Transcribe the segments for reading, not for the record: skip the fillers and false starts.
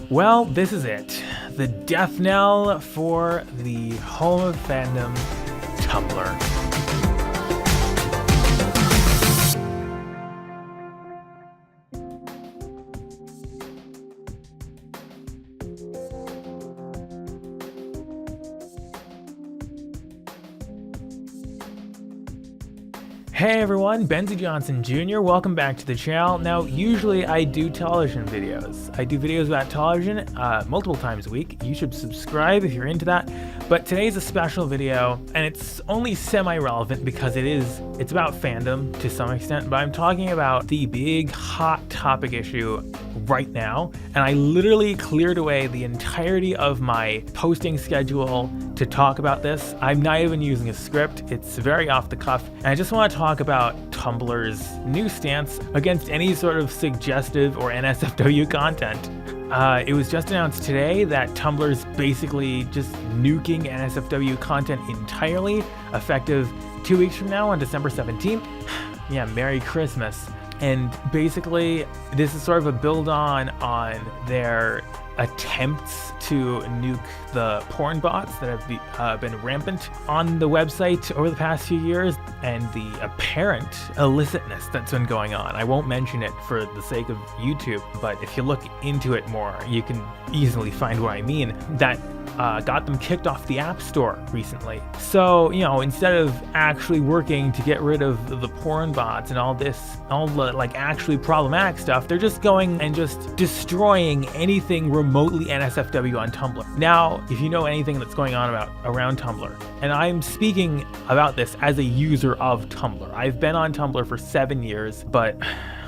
Well, this is it. The death knell for the home of fandom, Tumblr. Hey everyone, Benzie Johnson Jr. Welcome back to the channel. Now, usually I do television videos. I do videos about television multiple times a week. You should subscribe if you're into that. But today's a special video, and it's only semi-relevant because it's about fandom to some extent, but I'm talking about the big hot topic issue right now. And I literally cleared away the entirety of my posting schedule to talk about this. I'm not even using a script. It's very off the cuff. And I just want to talk about Tumblr's new stance against any sort of suggestive or NSFW content. It was just announced today that Tumblr's basically just nuking NSFW content entirely, effective 2 weeks from now on December 17th. Yeah, Merry Christmas. And basically, this is sort of a build on their attempts to nuke the porn bots that have been rampant on the website over the past few years, and the apparent illicitness that's been going on. I won't mention it for the sake of YouTube, but if you look into it more, you can easily find what I mean. That got them kicked off the App Store recently. So, you know, instead of actually working to get rid of the porn bots and all the like actually problematic stuff, they're just going and just destroying anything remotely NSFW on Tumblr. Now, if you know anything that's going on around Tumblr, and I'm speaking about this as a user of Tumblr. I've been on Tumblr for 7 years, but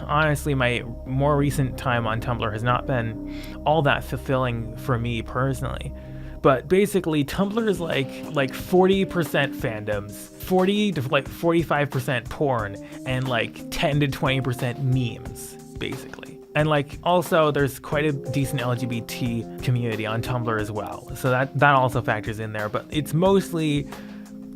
honestly, my more recent time on Tumblr has not been all that fulfilling for me personally. But basically, Tumblr is like 40% fandoms, 40 to like 45% porn, and like 10 to 20% memes, basically. And like also there's quite a decent LGBT community on Tumblr as well. So that also factors in there, but it's mostly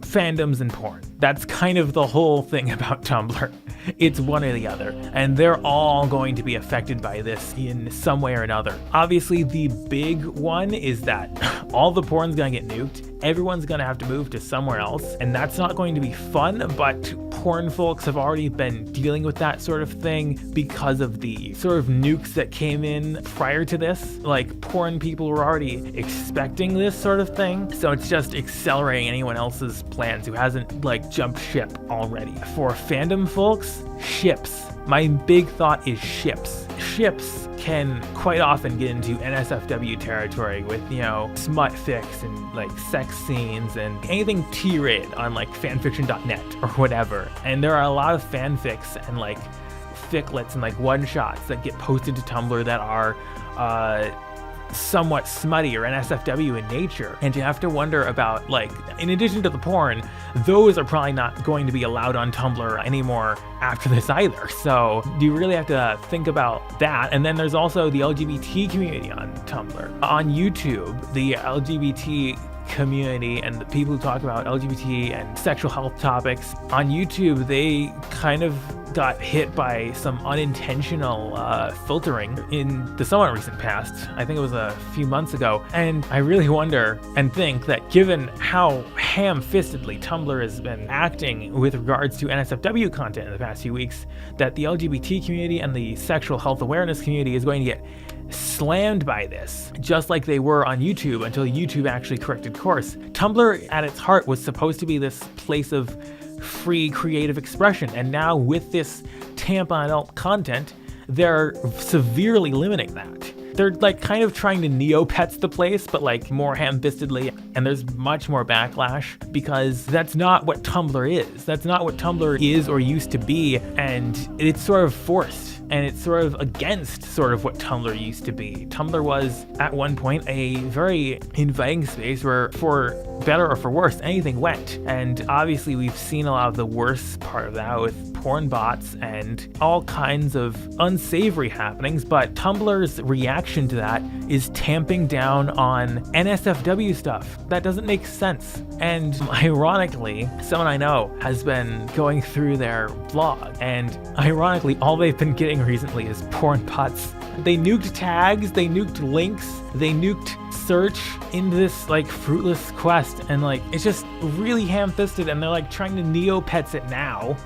fandoms and porn. That's kind of the whole thing about Tumblr. It's one or the other, and they're all going to be affected by this in some way or another. Obviously, the big one is that all the porn's gonna get nuked. Everyone's gonna have to move to somewhere else, and that's not going to be fun, but porn folks have already been dealing with that sort of thing because of the sort of nukes that came in prior to this. Like, porn people were already expecting this sort of thing, so it's just accelerating anyone else's plans who hasn't like jumped ship already. For fandom folks, ships. My big thought is ships. Ships can quite often get into NSFW territory with, you know, smut fics and like sex scenes and anything T-rated on like fanfiction.net or whatever. And there are a lot of fanfics and like ficlets and like one-shots that get posted to Tumblr that are somewhat smutty or NSFW in nature, and you have to wonder about, like, in addition to the porn, those are probably not going to be allowed on Tumblr anymore after this either. So you really have to think about that. And then there's also the LGBT community on Tumblr. On YouTube, the LGBT community and the people who talk about LGBT and sexual health topics on YouTube, they kind of got hit by some unintentional filtering in the somewhat recent past. I think it was a few months ago. And I really wonder and think that given how ham-fistedly Tumblr has been acting with regards to NSFW content in the past few weeks, that the LGBT community and the sexual health awareness community is going to get slammed by this, just like they were on YouTube until YouTube actually corrected course. Tumblr at its heart was supposed to be this place of free creative expression, and now with this tampon adult content, they're severely limiting that. They're like kind of trying to Neopets the place, but like more ham-fistedly, and there's much more backlash because that's not what Tumblr is. That's not what Tumblr is or used to be, and it's sort of forced. And it's sort of against sort of what Tumblr used to be. Tumblr was, at one point, a very inviting space where, for better or for worse, anything went. And obviously we've seen a lot of the worst part of that with porn bots and all kinds of unsavory happenings, but Tumblr's reaction to that is tamping down on NSFW stuff. That doesn't make sense. And ironically, someone I know has been going through their blog, and ironically, all they've been getting recently is porn bots They nuked tags, they nuked links, they nuked search into this like fruitless quest, and like it's just really ham-fisted, and they're like trying to Neopets it now.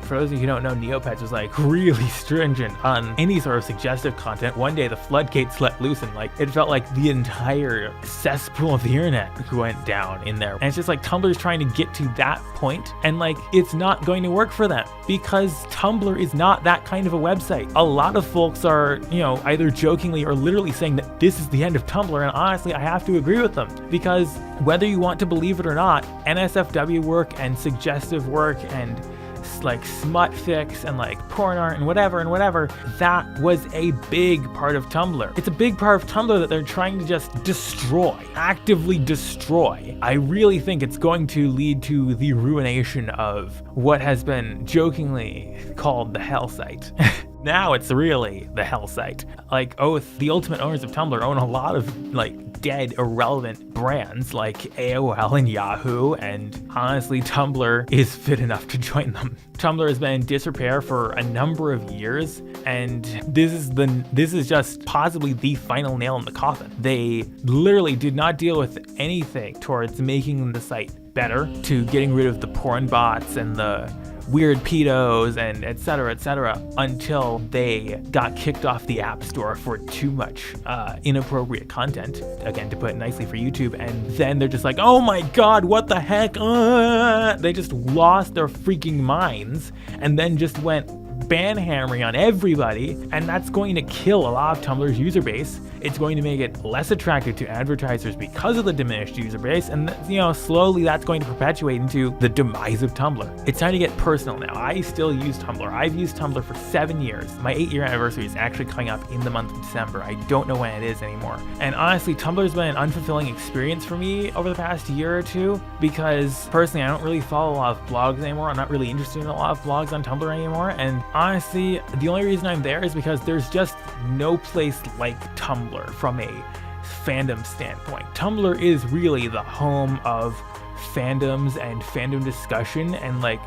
For those of you who don't know, Neopets was like really stringent on any sort of suggestive content. One day the floodgates let loose, and like it felt like the entire cesspool of the internet went down in there. And it's just like Tumblr's trying to get to that point, and like it's not going to work for them because Tumblr is not that kind of a website. A lot of folks are, you know, either jokingly or literally saying that this is the end of Tumblr, and honestly I have to agree with them, because whether you want to believe it or not, NSFW work and suggestive work and like smut fix and like porn art and whatever, that was a big part of Tumblr. It's a big part of Tumblr that they're trying to just destroy, actively destroy. I really think it's going to lead to the ruination of what has been jokingly called the hell site. Now it's really the hell site. Like Oath, the ultimate owners of Tumblr, own a lot of like dead, irrelevant brands like AOL and Yahoo, and honestly, Tumblr is fit enough to join them. Tumblr has been in disrepair for a number of years, and this is just possibly the final nail in the coffin. They literally did not deal with anything towards making the site better, to getting rid of the porn bots and the weird pedos and etc., until they got kicked off the App Store for too much inappropriate content, again, to put it nicely, for YouTube. And then they're just like, oh my god, what the heck? They just lost their freaking minds and then just went ban hammering on everybody, and that's going to kill a lot of Tumblr's user base. It's going to make it less attractive to advertisers because of the diminished user base, and you know, slowly that's going to perpetuate into the demise of Tumblr. It's time to get personal now. I still use Tumblr. I've used Tumblr for 7 years. My 8-year anniversary is actually coming up in the month of December. I don't know when it is anymore. And honestly, Tumblr's been an unfulfilling experience for me over the past year or two, because personally I don't really follow a lot of blogs anymore. I'm not really interested in a lot of blogs on Tumblr anymore, and honestly, the only reason I'm there is because there's just no place like Tumblr from a fandom standpoint. Tumblr is really the home of fandoms and fandom discussion and like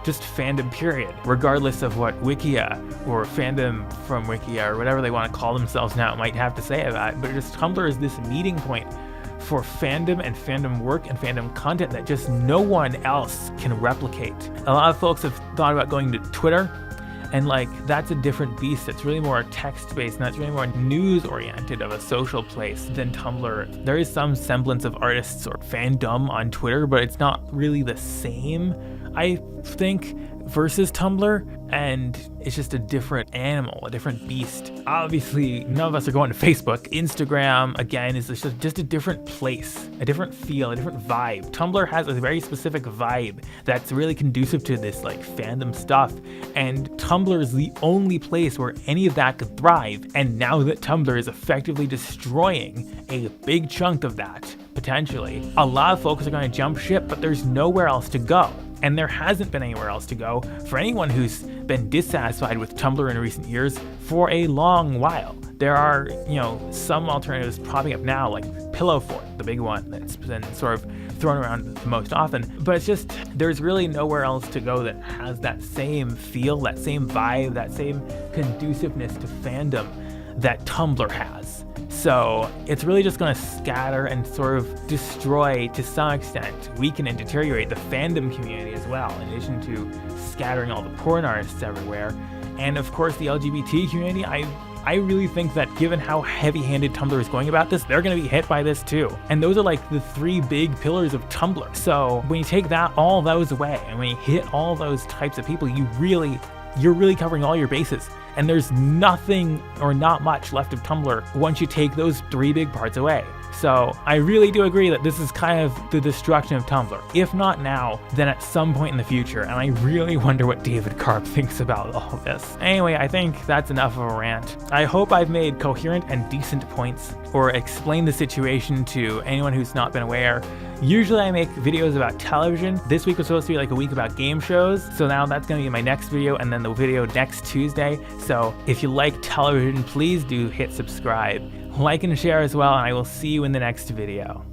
just fandom period, regardless of what Wikia or fandom from Wikia or whatever they want to call themselves now might have to say about it. But just Tumblr is this meeting point for fandom and fandom work and fandom content that just no one else can replicate. A lot of folks have thought about going to Twitter, and like that's a different beast. It's really more text-based, and that's really more news-oriented of a social place than Tumblr. There is some semblance of artists or fandom on Twitter, but it's not really the same, I think, versus Tumblr, and it's just a different animal, a different beast. Obviously, none of us are going to Facebook. Instagram, again, is just a different place, a different feel, a different vibe. Tumblr has a very specific vibe that's really conducive to this like fandom stuff, and Tumblr is the only place where any of that could thrive. And now that Tumblr is effectively destroying a big chunk of that, potentially, a lot of folks are going to jump ship, but there's nowhere else to go. And there hasn't been anywhere else to go for anyone who's been dissatisfied with Tumblr in recent years for a long while. There are, you know, some alternatives popping up now, like Pillow Fort, the big one that's been sort of thrown around the most often. But it's just, there's really nowhere else to go that has that same feel, that same vibe, that same conduciveness to fandom that Tumblr has. So it's really just going to scatter and sort of destroy, to some extent, weaken and deteriorate the fandom community as well, in addition to scattering all the porn artists everywhere. And of course the LGBT community, I really think that given how heavy-handed Tumblr is going about this, they're going to be hit by this too. And those are like the 3 big pillars of Tumblr. So when you take all those away, and when you hit all those types of people, you're really covering all your bases. And there's nothing or not much left of Tumblr once you take those 3 big parts away. So I really do agree that this is kind of the destruction of Tumblr. If not now, then at some point in the future. And I really wonder what David Karp thinks about all this. Anyway, I think that's enough of a rant. I hope I've made coherent and decent points, or explained the situation to anyone who's not been aware. Usually I make videos about television. This week was supposed to be like a week about game shows, so now that's going to be my next video, and then the video next Tuesday. So if you like television, please do hit subscribe. Like and share as well, and I will see you in the next video.